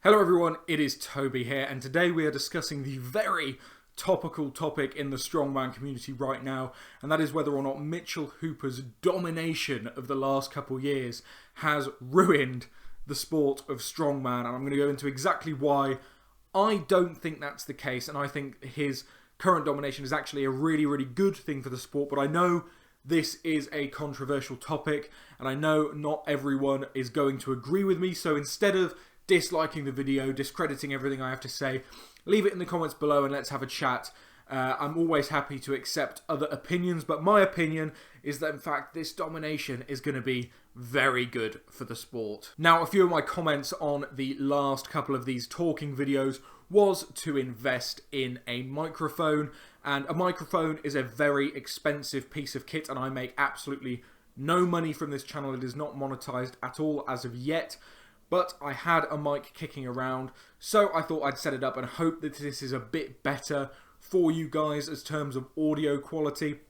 Hello everyone, it is Toby here, and today we are discussing the very topical topic in the strongman community right now, and that is whether or not Mitchell Hooper's domination of the last couple of years has ruined the sport of strongman, and I'm going to go into exactly why I don't think that's the case, and I think his current domination is actually a really good thing for the sport, but I know this is a controversial topic, and I know not everyone is going to agree with me, so instead of disliking the video, discrediting everything I have to say, leave it in the comments below and let's have a chat. I'm always happy to accept other opinions, but my opinion is that in fact this domination is going to be very good for the sport. Now, a few of my comments on the last couple of these talking videos was to invest in a microphone, and a microphone is a very expensive piece of kit, and I make absolutely no money from this channel. It is not monetized at all as of yet. But I had a mic kicking around, so I thought I'd set it up and hope that this is a bit better for you guys as terms of audio quality.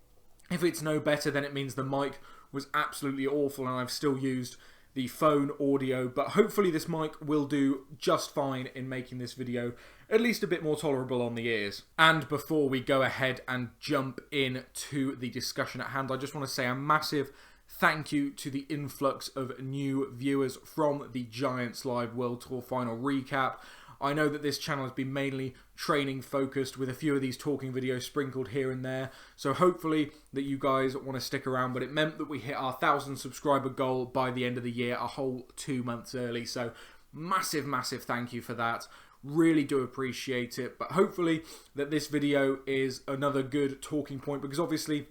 If it's no better, then it means the mic was absolutely awful and I've still used the phone audio, but hopefully this mic will do just fine in making this video at least a bit more tolerable on the ears. And before we go ahead and jump into the discussion at hand, I just want to say a massive thank you to the influx of new viewers from the Giants Live World Tour Final recap. I know that this channel has been mainly training focused with a few of these talking videos sprinkled here and there. So hopefully that you guys want to stick around, but it meant that we hit our 1,000 subscriber goal by the end of the year, a whole 2 months early. So massive thank you for that. Really do appreciate it. But hopefully that this video is another good talking point, because obviously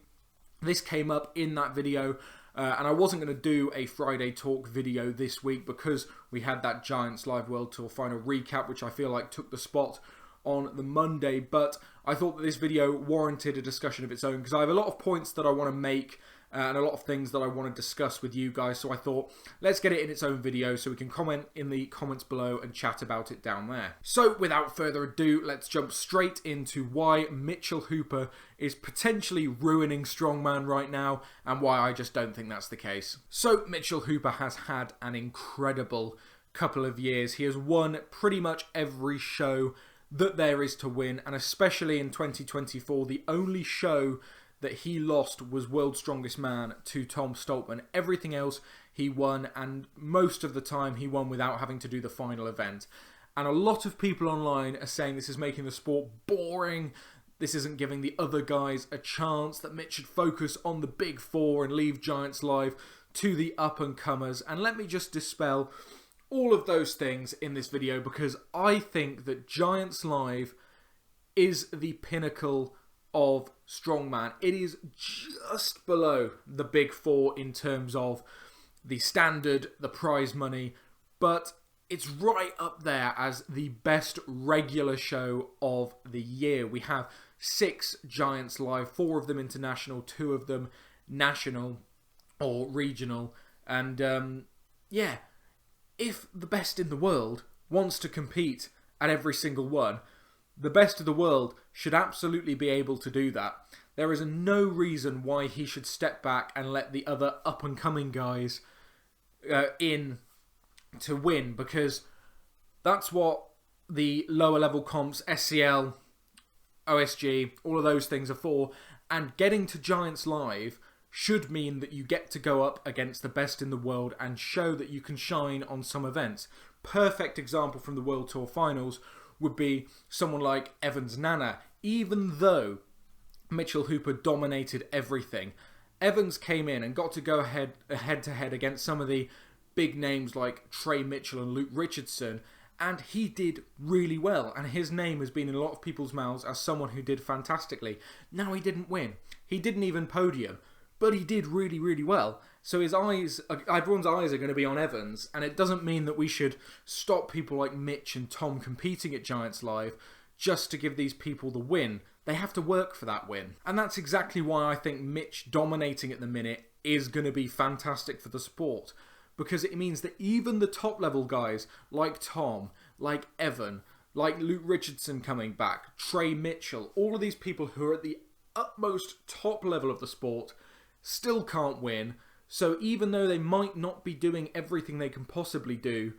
this came up in that video. And I wasn't going to do a Friday talk video this week because we had that Giants Live World Tour Final recap, which I feel like took the spot on the Monday. But I thought that this video warranted a discussion of its own because I have a lot of points that I want to make and a lot of things that I want to discuss with you guys. So I thought, let's get it in its own video so we can comment in the comments below and chat about it down there. So without further ado, let's jump straight into why Mitchell Hooper is potentially ruining strongman right now and why I just don't think that's the case. So Mitchell Hooper has had an incredible couple of years. He has won pretty much every show that there is to win, and especially in 2024, the only show that he lost was World's Strongest Man to Tom Stoltman. Everything else he won, and most of the time he won without having to do the final event. And a lot of people online are saying this is making the sport boring, this isn't giving the other guys a chance, that Mitch should focus on the big four and leave Giants Live to the up-and-comers. And let me just dispel all of those things in this video, because I think that Giants Live is the pinnacle of strongman. It is just below the big four in terms of the standard, the prize money, but it's right up there as the best regular show of the year. We have 6 Giants Live, 4 of them international, 2 of them national or regional, and yeah, if the best in the world wants to compete at every single one, the best of the world should absolutely be able to do that. There is no reason why he should step back and let the other up-and-coming guys in to win, because that's what the lower-level comps, SCL, OSG, all of those things are for, and getting to Giants Live should mean that you get to go up against the best in the world and show that you can shine on some events. Perfect example from the World Tour Finals would be someone like Evans Nana. Even though Mitchell Hooper dominated everything, Evans came in and got to go head-to-head against some of the big names like Trey Mitchell and Luke Richardson, and he did really well, and his name has been in a lot of people's mouths as someone who did fantastically. Now, he didn't win. He didn't even podium, but he did really well. So everyone's eyes are going to be on Evans, and it doesn't mean that we should stop people like Mitch and Tom competing at Giants Live just to give these people the win. They have to work for that win. And that's exactly why I think Mitch dominating at the minute is going to be fantastic for the sport, because it means that even the top level guys like Tom, like Evan, like Luke Richardson coming back, Trey Mitchell, all of these people who are at the utmost top level of the sport still can't win. So even though they might not be doing everything they can possibly do,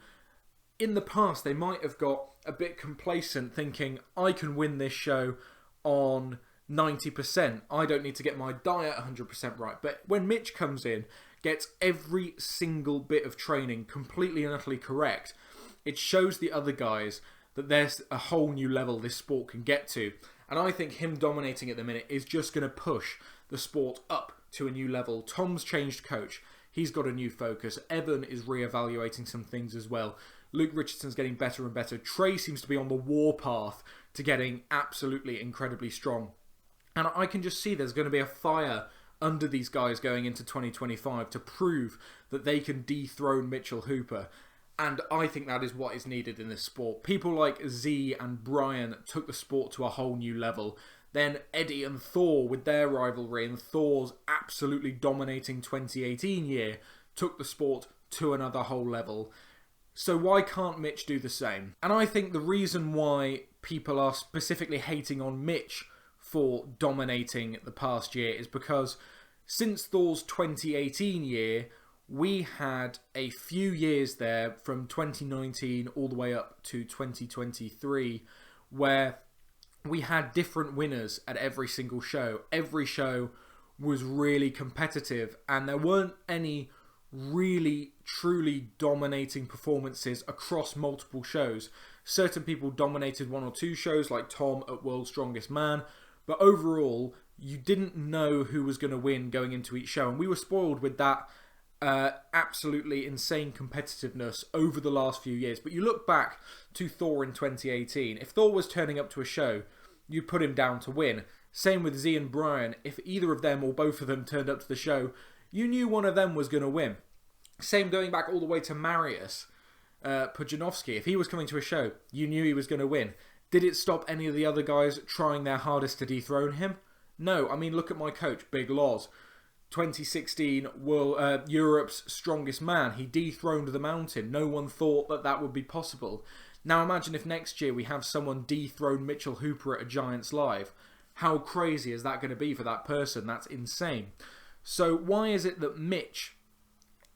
in the past, they might have got a bit complacent thinking, I can win this show on 90%. I don't need to get my diet 100% right. But when Mitch comes in, gets every single bit of training completely and utterly correct, it shows the other guys that there's a whole new level this sport can get to. And I think him dominating at the minute is just going to push the sport up to a new level. Tom's changed coach. He's got a new focus. Evan is reevaluating some things as well. Luke Richardson's getting better and better. Trey seems to be on the warpath to getting absolutely incredibly strong. And I can just see there's going to be a fire under these guys going into 2025 to prove that they can dethrone Mitchell Hooper. And I think that is what is needed in this sport. People like Z and Brian took the sport to a whole new level. Then Eddie and Thor with their rivalry, and Thor's absolutely dominating 2018 year took the sport to another whole level. So why can't Mitch do the same? And I think the reason why people are specifically hating on Mitch for dominating the past year is because since Thor's 2018 year, we had a few years there from 2019 all the way up to 2023 where we had different winners at every single show. Every show was really competitive and there weren't any really truly dominating performances across multiple shows. Certain people dominated one or two shows like Tom at World's Strongest Man, but overall you didn't know who was going to win going into each show, and we were spoiled with that absolutely insane competitiveness over the last few years. But you look back to Thor in 2018, if Thor was turning up to a show, you put him down to win. Same with Z and Brian. If either of them or both of them turned up to the show, you knew one of them was going to win. Same going back all the way to Mariusz Pudzianowski. If he was coming to a show, you knew he was going to win. Did it stop any of the other guys trying their hardest to dethrone him? No. I mean, look at my coach, Big Loz. 2016 Europe's Strongest Man. He dethroned the Mountain. No one thought that that would be possible. Now imagine if next year we have someone dethrone Mitchell Hooper at a Giants Live. How crazy is that going to be for that person? That's insane. So why is it that Mitch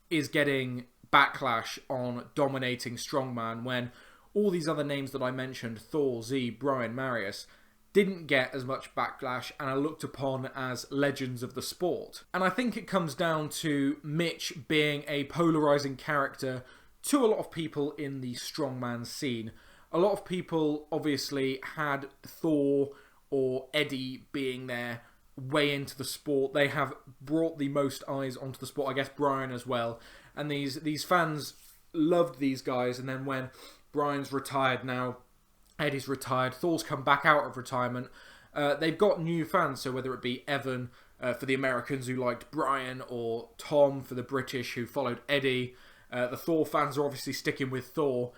is getting backlash on dominating Strongman when all these other names that I mentioned, Thor, Z, Brian, Mariusz, didn't get as much backlash and are looked upon as legends of the sport? And I think it comes down to Mitch being a polarizing character to a lot of people in the strongman scene. A lot of people obviously had Thor or Eddie being their way into the sport. They have brought the most eyes onto the sport. I guess Brian as well. And these fans loved these guys, and then when Brian's retired now, Eddie's retired, Thor's come back out of retirement, they've got new fans. So whether it be Evan for the Americans who liked Brian, or Tom for the British who followed Eddie, the Thor fans are obviously sticking with Thor.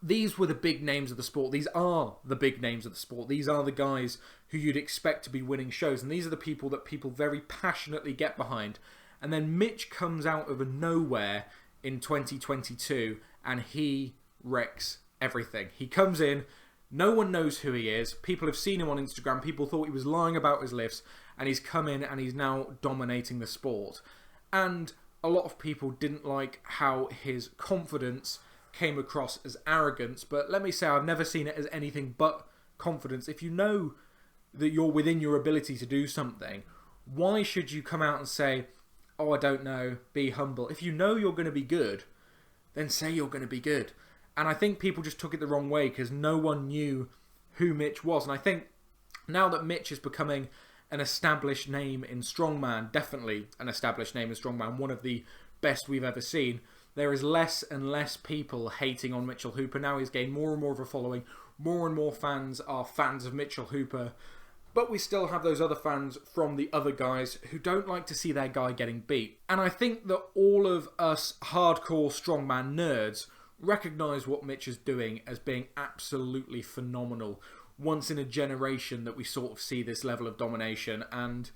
These were the big names of the sport. These are the big names of the sport. These are the guys who you'd expect to be winning shows. And these are the people that people very passionately get behind. And then Mitch comes out of nowhere in 2022 and he wrecks everything. He comes in, no one knows who he is. People have seen him on Instagram. People thought he was lying about his lifts, and he's come in and he's now dominating the sport. And a lot of people didn't like how his confidence came across as arrogance, but let me say I've never seen it as anything but confidence. If you know that you're within your ability to do something, why should you come out and say, oh, I don't know, be humble? If you know you're going to be good, then say you're going to be good. And I think people just took it the wrong way because no one knew who Mitch was. And I think now that Mitch is becoming an established name in Strongman, definitely an established name in Strongman, one of the best we've ever seen, there is less and less people hating on Mitchell Hooper. Now he's gained more and more of a following. More and more fans are fans of Mitchell Hooper. But we still have those other fans from the other guys who don't like to see their guy getting beat. And I think that all of us hardcore strongman nerds recognise what Mitch is doing as being absolutely phenomenal. Once in a generation that we sort of see this level of domination. And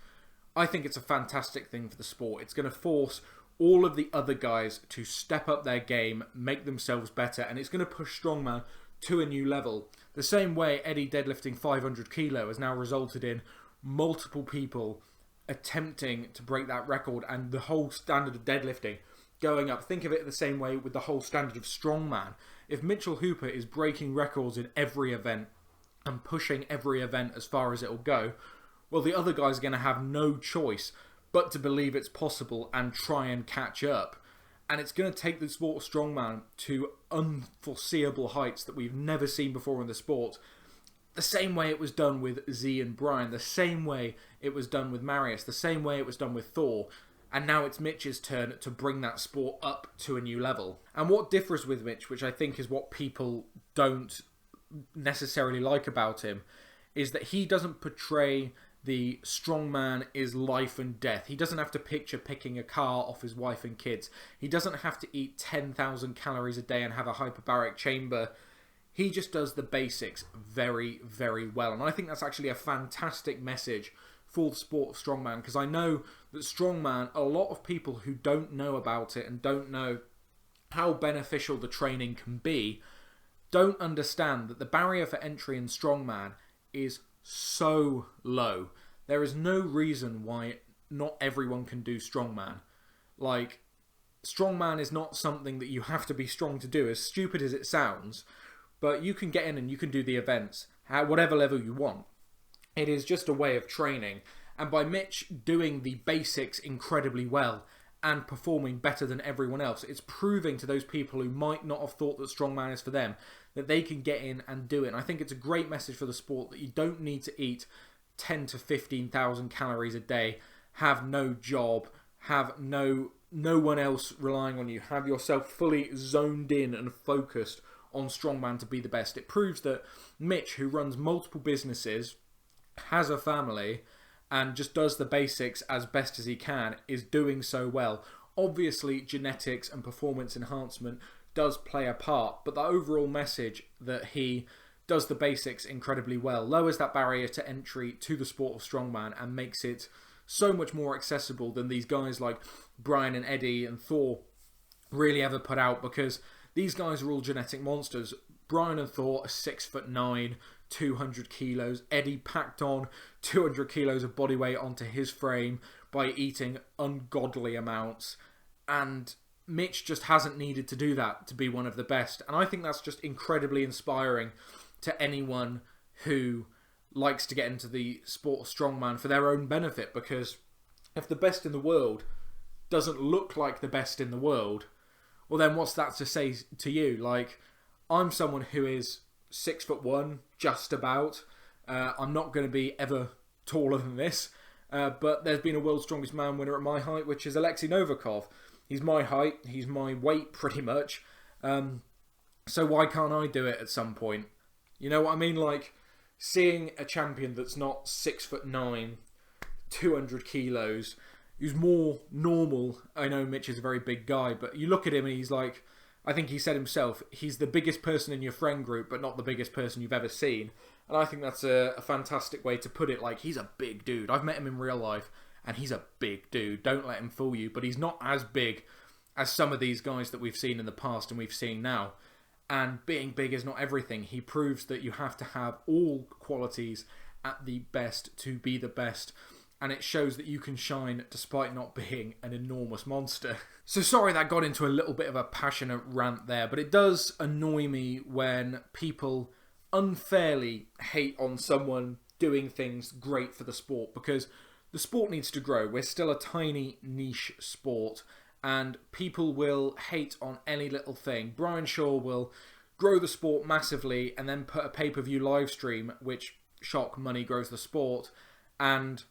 I think it's a fantastic thing for the sport. It's going to force all of the other guys to step up their game, make themselves better, and it's going to push strongman to a new level. The same way Eddie deadlifting 500 kilo has now resulted in multiple people attempting to break that record, and the whole standard of deadlifting going up. Think of it the same way with the whole standard of strongman. If Mitchell Hooper is breaking records in every event and pushing every event as far as it'll go, well, the other guys are going to have no choice but to believe it's possible and try and catch up. And it's going to take the sport of strongman to unforeseeable heights that we've never seen before in the sport. The same way it was done with Z and Brian, the same way it was done with Marius, the same way it was done with Thor. And now it's Mitch's turn to bring that sport up to a new level. And what differs with Mitch, which I think is what people don't necessarily like about him, is that he doesn't portray the strongman is life and death. He doesn't have to picture picking a car off his wife and kids. He doesn't have to eat 10,000 calories a day and have a hyperbaric chamber. He just does the basics very, very well. And I think that's actually a fantastic message for the sport of strongman, because I know that strongman, a lot of people who don't know about it and don't know how beneficial the training can be, don't understand that the barrier for entry in strongman is so low. There is no reason why not everyone can do strongman. Like, strongman is not something that you have to be strong to do, as stupid as it sounds, but you can get in and you can do the events at whatever level you want. It is just a way of training. And by Mitch doing the basics incredibly well and performing better than everyone else, it's proving to those people who might not have thought that strongman is for them that they can get in and do it. And I think it's a great message for the sport that you don't need to eat 10 to 15,000 calories a day, have no job, have no one else relying on you, have yourself fully zoned in and focused on strongman to be the best. It proves that Mitch, who runs multiple businesses, has a family, and just does the basics as best as he can, is doing so well. Obviously, genetics and performance enhancement does play a part, but the overall message that he does the basics incredibly well lowers that barrier to entry to the sport of strongman and makes it so much more accessible than these guys like Brian and Eddie and Thor really ever put out, because these guys are all genetic monsters. Brian and Thor are 6'9", 200 kilos. Eddie packed on 200 kilos of body weight onto his frame by eating ungodly amounts. And Mitch just hasn't needed to do that to be one of the best. And I think that's just incredibly inspiring to anyone who likes to get into the sport of strongman for their own benefit. Because if the best in the world doesn't look like the best in the world, well then what's that to say to you? Like, I'm someone who is 6'1", just about. I'm not going to be ever taller than this. But there's been a World's Strongest Man winner at my height, which is Alexei Novikov. He's my height. He's my weight, pretty much. So why can't I do it at some point? You know what I mean? Like, seeing a champion that's not 6'9", 200 kilos, who's more normal. I know Mitch is a very big guy, but you look at him and he's like, I think he said himself, he's the biggest person in your friend group, but not the biggest person you've ever seen. And I think that's a fantastic way to put it. Like, he's a big dude. I've met him in real life, and he's a big dude. Don't let him fool you. But he's not as big as some of these guys that we've seen in the past and we've seen now. And being big is not everything. He proves that you have to have all qualities at the best to be the best. And it shows that you can shine despite not being an enormous monster. So sorry that got into a little bit of a passionate rant there, but it does annoy me when people unfairly hate on someone doing things great for the sport, because the sport needs to grow. We're still a tiny niche sport, and people will hate on any little thing. Brian Shaw will grow the sport massively and then put a pay-per-view live stream, which, shock, money grows the sport, and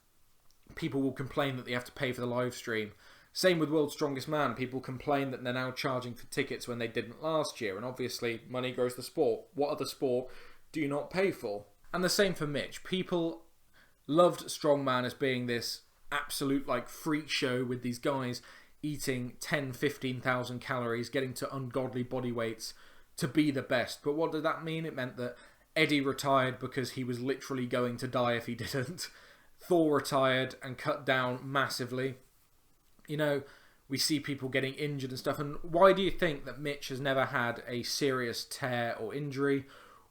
people will complain that they have to pay for the live stream. Same with World's Strongest Man. People complain that they're now charging for tickets when they didn't last year. And obviously, money grows the sport. What other sport do you not pay for? And the same for Mitch. People loved Strongman as being this absolute like freak show with these guys eating 10, 15,000 calories, getting to ungodly body weights to be the best. But what did that mean? It meant that Eddie retired because he was literally going to die if he didn't. Thor retired and cut down massively. You know, we see people getting injured and stuff. And why do you think that Mitch has never had a serious tear or injury?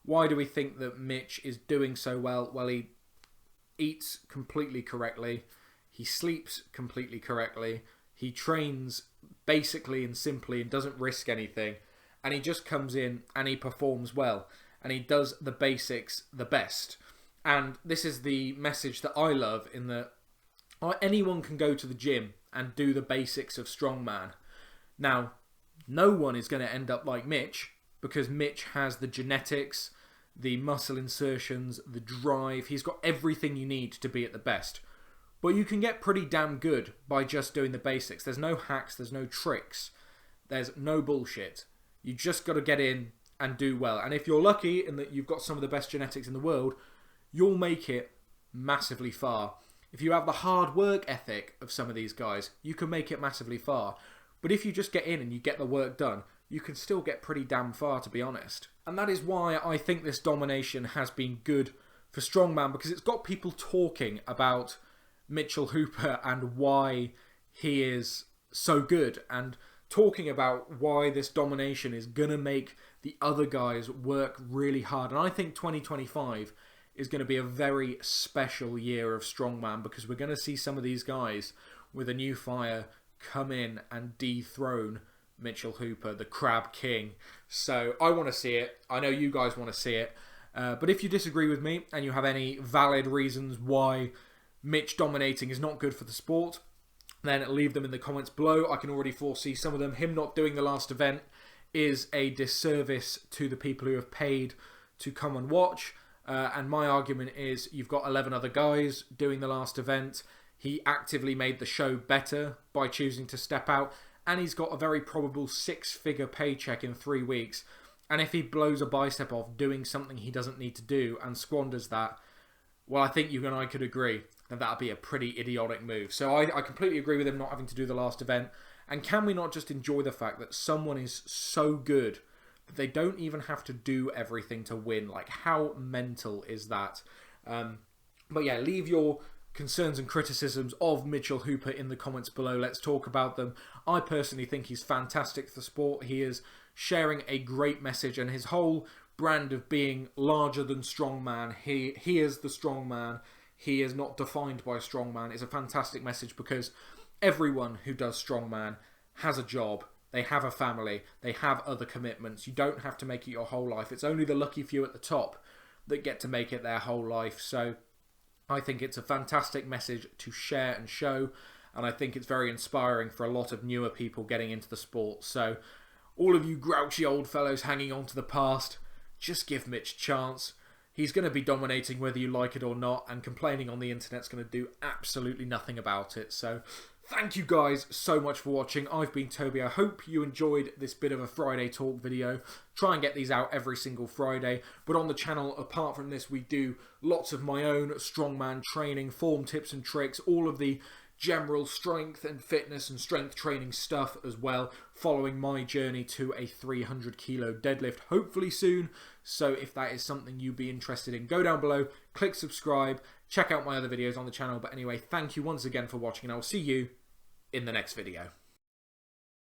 Why do we think that Mitch is doing so well? Well, he eats completely correctly. He sleeps completely correctly. He trains basically and simply and doesn't risk anything. And he just comes in and he performs well. And he does the basics the best. And this is the message that I love, in that anyone can go to the gym and do the basics of strongman. Now, no one is going to end up like Mitch, because Mitch has the genetics, the muscle insertions, the drive. He's got everything you need to be at the best. But you can get pretty damn good by just doing the basics. There's no hacks, there's no tricks, there's no bullshit. You just got to get in and do well. And if you're lucky in that you've got some of the best genetics in the world, you'll make it massively far. If you have the hard work ethic of some of these guys, you can make it massively far. But if you just get in and you get the work done, you can still get pretty damn far, to be honest. And that is why I think this domination has been good for strongman, because it's got people talking about Mitchell Hooper and why he is so good, and talking about why this domination is going to make the other guys work really hard. And I think 2025 is going to be a very special year of strongman, because we're going to see some of these guys with a new fire come in and dethrone Mitchell Hooper, the Crab King. So I want to see it. I know you guys want to see it. But if you disagree with me and you have any valid reasons why Mitch dominating is not good for the sport, then leave them in the comments below. I can already foresee some of them. Him not doing the last event is a disservice to the people who have paid to come and watch. And my argument is, you've got 11 other guys doing the last event. He actively made the show better by choosing to step out. And he's got a very probable 6-figure paycheck in 3 weeks. And if he blows a bicep off doing something he doesn't need to do and squanders that, well, I think you and I could agree that that'd be a pretty idiotic move. So I completely agree with him not having to do the last event. And can we not just enjoy the fact that someone is so good that they don't even have to do everything to win? Like, how mental is that? But yeah, leave your concerns and criticisms of Mitchell Hooper in the comments below. Let's talk about them. I personally think he's fantastic for the sport. He is sharing a great message, and his whole brand of being larger than strongman, he is the strongman, he is not defined by strongman, is a fantastic message, because everyone who does strongman has a job, they have a family, they have other commitments. You don't have to make it your whole life. It's only the lucky few at the top that get to make it their whole life. So I think it's a fantastic message to share and show, and I think it's very inspiring for a lot of newer people getting into the sport. So all of you grouchy old fellows hanging on to the past, just give Mitch a chance. He's going to be dominating whether you like it or not, and complaining on the internet's going to do absolutely nothing about it. So thank you guys so much for watching. I've been Toby. I hope you enjoyed this bit of a Friday talk video. Try and get these out every single Friday. But on the channel, apart from this, we do lots of my own strongman training, form tips and tricks, all of the general strength and fitness and strength training stuff as well, following my journey to a 300 kilo deadlift hopefully soon. So if that is something you'd be interested in, go down below, click subscribe, check out my other videos on the channel. But anyway, thank you once again for watching, and I'll see you in the next video.